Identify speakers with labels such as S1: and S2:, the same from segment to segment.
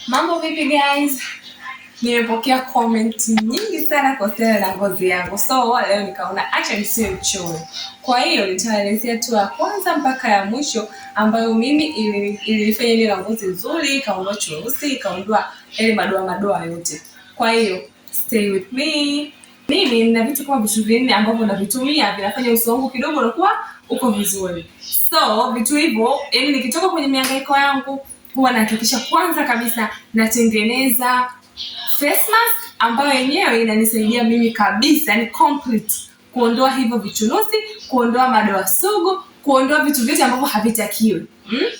S1: Mambo vipi guys? Nimepokea comment nyingi sana kuhusiana na ngozi yangu. So leo nikaona acha nisiwe mchoyo. Kwa hiyo nitaelezea tu ya kwanza mpaka ya mwisho ambayo mimi ilifanya niwe na ngozi nzuri, ikaondoa chunusi, ikaondoa ile madoa yote. Kwa hiyo stay with me. Mimi nina vitu kama vitu vinne ambavyo navitumia vinafanya uso wangu kidogo unakuwa uko vizuri. So vitu hivyo, yani nikitoka kwenye mihangaiko yangu huwa nahakikisha kwanza kabisa natengeneza face mask ambayo yenyewe inanisaidia mimi kabisa, yani complete kuondoa hivyo vichunusi, kuondoa madoa sugu, kuondoa vitu vyote ambavyo havitakiwi.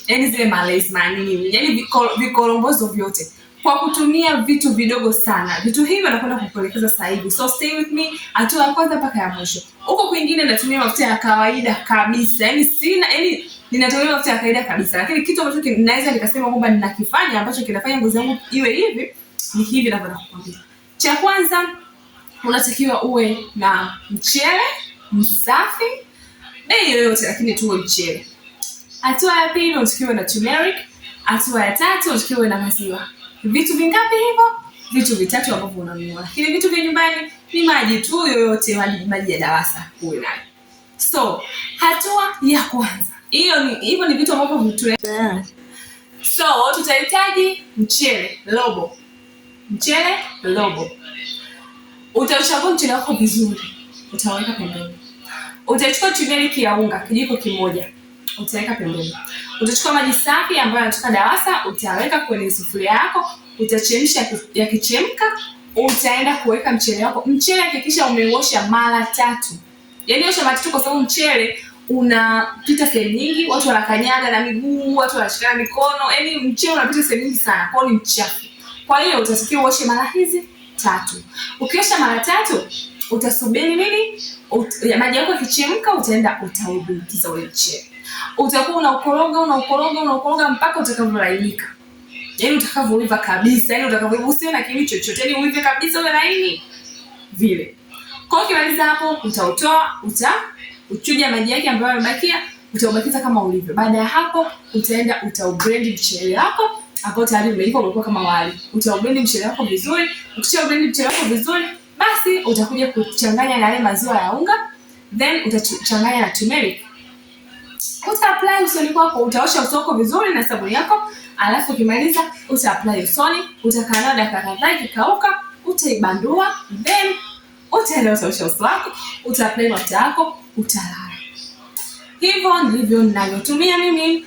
S1: Yani zile malezi manini, yani vikorombozo vyote kwa kutumia vitu vidogo sana. Vitu hivi nakwenda kukuelekeza sasa hivi. So stay with me hatua ya kwanza mpaka ya mwisho. Huko kwingine natumia mafuta ya kawaida kabisa. Yani ninatumia mafuta ya kawaida kabisa. Lakini kitu ambacho ninaweza nikasema kwamba ninakifanya ambacho kinafanya ngozi yangu iwe hivi ni hivi ninavyoenda kukwambia. Cha kwanza unatakiwa uwe na mchele msafi. Yoyote lakini tu mchele. Hatua ya pili unatakiwa na turmeric. Hatua ya tatu unatakiwa na maziwa. Vitu vingapi hivyo? Vitu vitatu ambavyo unanunua. Lakini vitu vya nyumbani ni maji tu, yoyote maji ya DAWASA uwe nayo. So, hatua ya kwanza. Hivyo ni vitu ambavyo vitu. So, tutahitaji mchele robo. Mchele robo. Utachagua mchele wako vizuri. Utaweka pembeni. Utachukua turmeric ya unga kijiko kimoja. Utaweka pembeni. Utachukua maji safi ambayo yanatoka DAWASA, utaweka kwenye sufuria yako, utachemsha. Yakichemka, utaenda kuweka mchele wako. Mchele hakikisha umeuosha mara 3. Yaani osha mara 3 kwa sababu mchele unapita sehemu nyingi, watu wanakanyaga na miguu, watu wanashikana mikono, yaani mchele unapita sehemu nyingi sana, kwa hiyo ni mchafu. Kwa hiyo utatakiwa uoshe mara hizi 3. Ukiosha mara 3, utasubiri nini? Maji yako yakichemka, utaenda utaudikiza ule mchele. Utakuwa unaukoroga mpaka utakavyolainika. Yaani utakavyoiva kabisa, yaani utakavyoiva usiwe na kitu chochote, yaani uive kabisa ule laini vile. Kwa hiyo ukimaliza hapo utautoa, uchuja maji yake ambayo yamebakia, utaubakiza kama ulivyo. Baada ya hapo utaenda utaublend mchele wako ambao tayari umeiva umekuwa kama wali. Utaublend mchele wako vizuri. Ukishablend mchele wako vizuri, basi utakuja kuchanganya na yale maziwa ya unga, then utachanganya na turmeric. Uta-apply usoni kwako, utaosha uso wako vizuri na sabuni yako, alafu ukimaliza uta-apply usoni, utakaa nayo dakika kadhaa ikikauka, utaibandua, then utaenda utaosha uso wako, uta-apply mafuta yako, utalala. Hivyo ndivyo ninavyotumia mimi.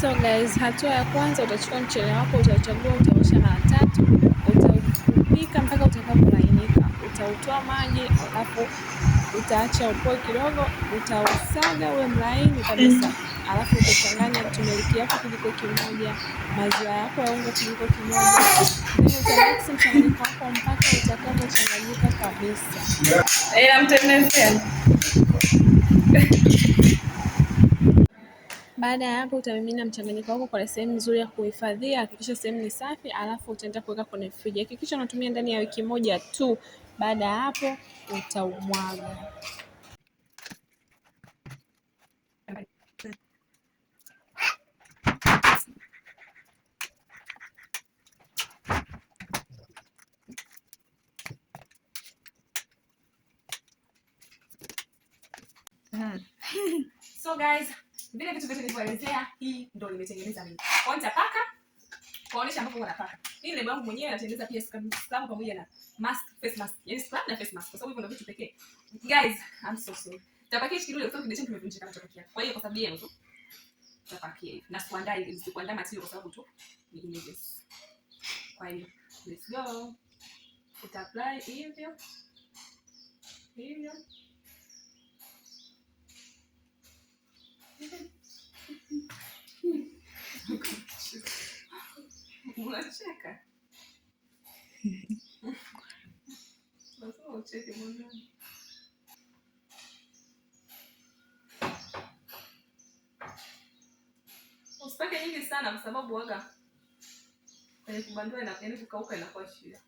S2: So guys, hatua ya kwanza utachukua mchele wako, utachagua, utaosha mara 3, utaupika mpaka utakapolainika. Utautoa maji, alafu utaacha upoe kidogo, utausaga uwe mlaini kabisa. Alafu utachanganya turmeric yako kijiko kimoja, maziwa yako ya unga kijiko kimoja. Then utamix mchanganyiko wako mpaka utakapochanganyika kabisa.
S1: Mtengenezea.
S2: Baada ya hapo utamimina mchanganyiko wako kwa sehemu nzuri ya kuhifadhia. Hakikisha sehemu ni safi, alafu utaenda kuweka kwenye friji. Hakikisha unatumia ndani ya wiki moja tu. Baada ya hapo utaumwaga.
S1: So guys, vile vitu vyote nilivyoelezea, hii ndio nimetengeneza mimi. Kwa nitapaka kuonesha ambapo wanapaka. Hii lebo yangu mwenyewe natengeneza pia scrub pamoja na mask, face mask. Yaani scrub na face mask. Kwa sababu hivyo ndio vitu pekee. Guys, I'm so sorry. Tapakia kidogo kwa sababu kidecho kimevunjika na tapakia. Kwa hiyo kwa sababu yenu tu tapakia hivi. Na sikuandaa material kwa sababu tu ni images. Kwa hiyo let's go. Uta-apply hivyo. Hivyo. Unacheka? Lazima ucheke mwanangu. Usipake nyingi sana kwa sababu waga kwenye kubandua na yaani kukauka inakuwa shida.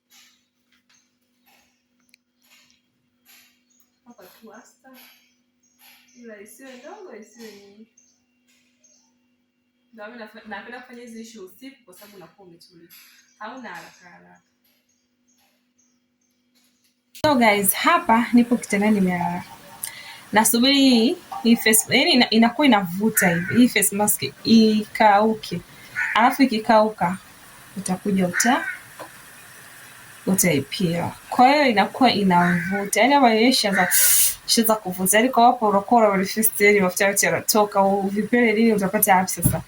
S1: Hapa tu hasta. Ila isiwe ndogo isiwe nyingi. Ndio mimi napenda kufanya hizi issue usiku kwa sababu unakuwa umetulia. Hauna haraka. So guys, hapa nipo kitandani nimelala. Nasubiri hii face, yani inakuwa inavuta hivi. Hii face mask ikauke. Alafu ikikauka utakuja utaipia. Kwa hiyo inakuwa inavuta. Yaani hapa imeshaanza kuvuta. Yaani kwa hapo rokora wale first yaani mafuta yote yanatoka, vipele lini utapata hapo sasa.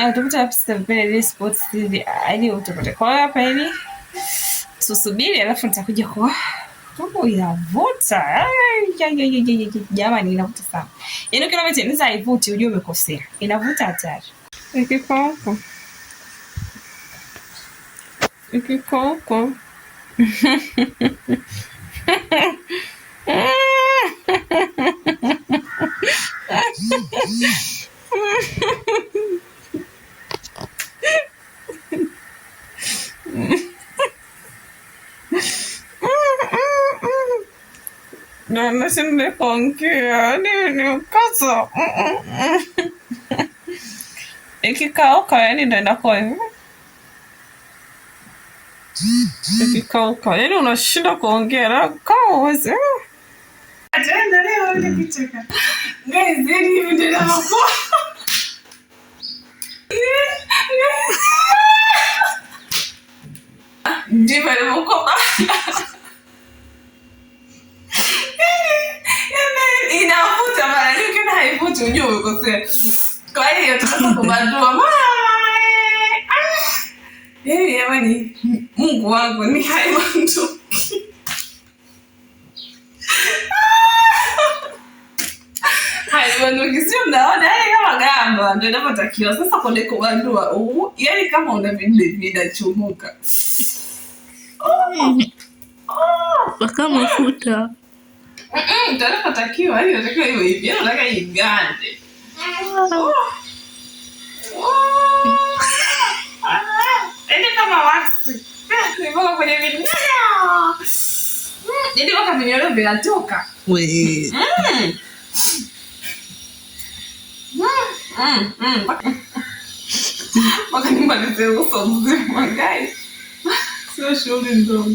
S1: Utapata hapo sasa vipele lini spots hivi. Yaani utapata. Kwa hiyo hapa yani tusubiri alafu nitakuja kwa hapo inavuta. Jamani inavuta sana. Yaani ukiona umetengeneza haivuti ujue umekosea. Inavuta hatari. Ikikauka. Na nashinda kuongea ni kaza. Ikikauka yani ndio inakuwa hivi. Ikikauka yani unashinda kuongea na kama uweze. Ataendelea ile kicheka. Guys, hivi ndio inakuwa. Ndivyo ilivyokuwa. Inavuta mara nyingi na haivuti ujue umekosea. Kwa hiyo tunataka kubadua. Yaani Mungu wangu ni haibanduki. Haibanduki sio mnaona yaani kama gamba ndio inapotakiwa. Sasa kwenye kubadua yaani kama una vidole vinachumuka.
S2: Kama mafuta.
S1: Ndio inapotakiwa, hiyo inatakiwa iwe hivi. Yaani unataka igande. Ende kama wasi. Nivoka kwenye video. Ndio waka vinyoro vinatoka.
S2: Wewe.
S1: Waka nimalize uso mzima guys. Sio shughuli ndogo.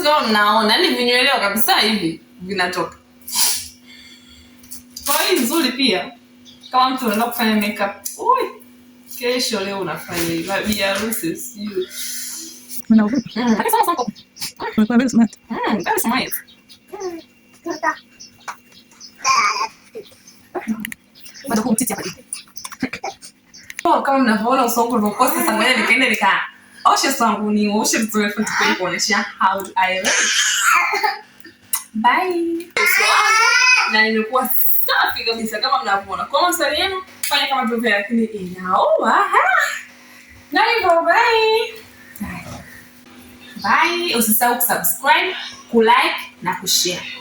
S1: Kama mnaona ni vinyweleo kabisa hivi vinatoka. Kwa hiyo nzuri pia kama mtu anaenda kufanya makeup. Kesho leo unafanya hivi bibi harusi sio. Very smart. Very smart. Bado kumtiti hapa. Kama mnavyoona uso wangu ulivyokuwa sasa ngoja nikaenda osha sangu ni osha vizuri futi kuonyesha how do I look. Bye. Na nimekuwa safi kabisa kama mnavyoona. Kwa maswali yenu fanya kama tu vile lakini inaoa. Na hivyo bye. Bye. Usisahau kusubscribe, kulike na kushare.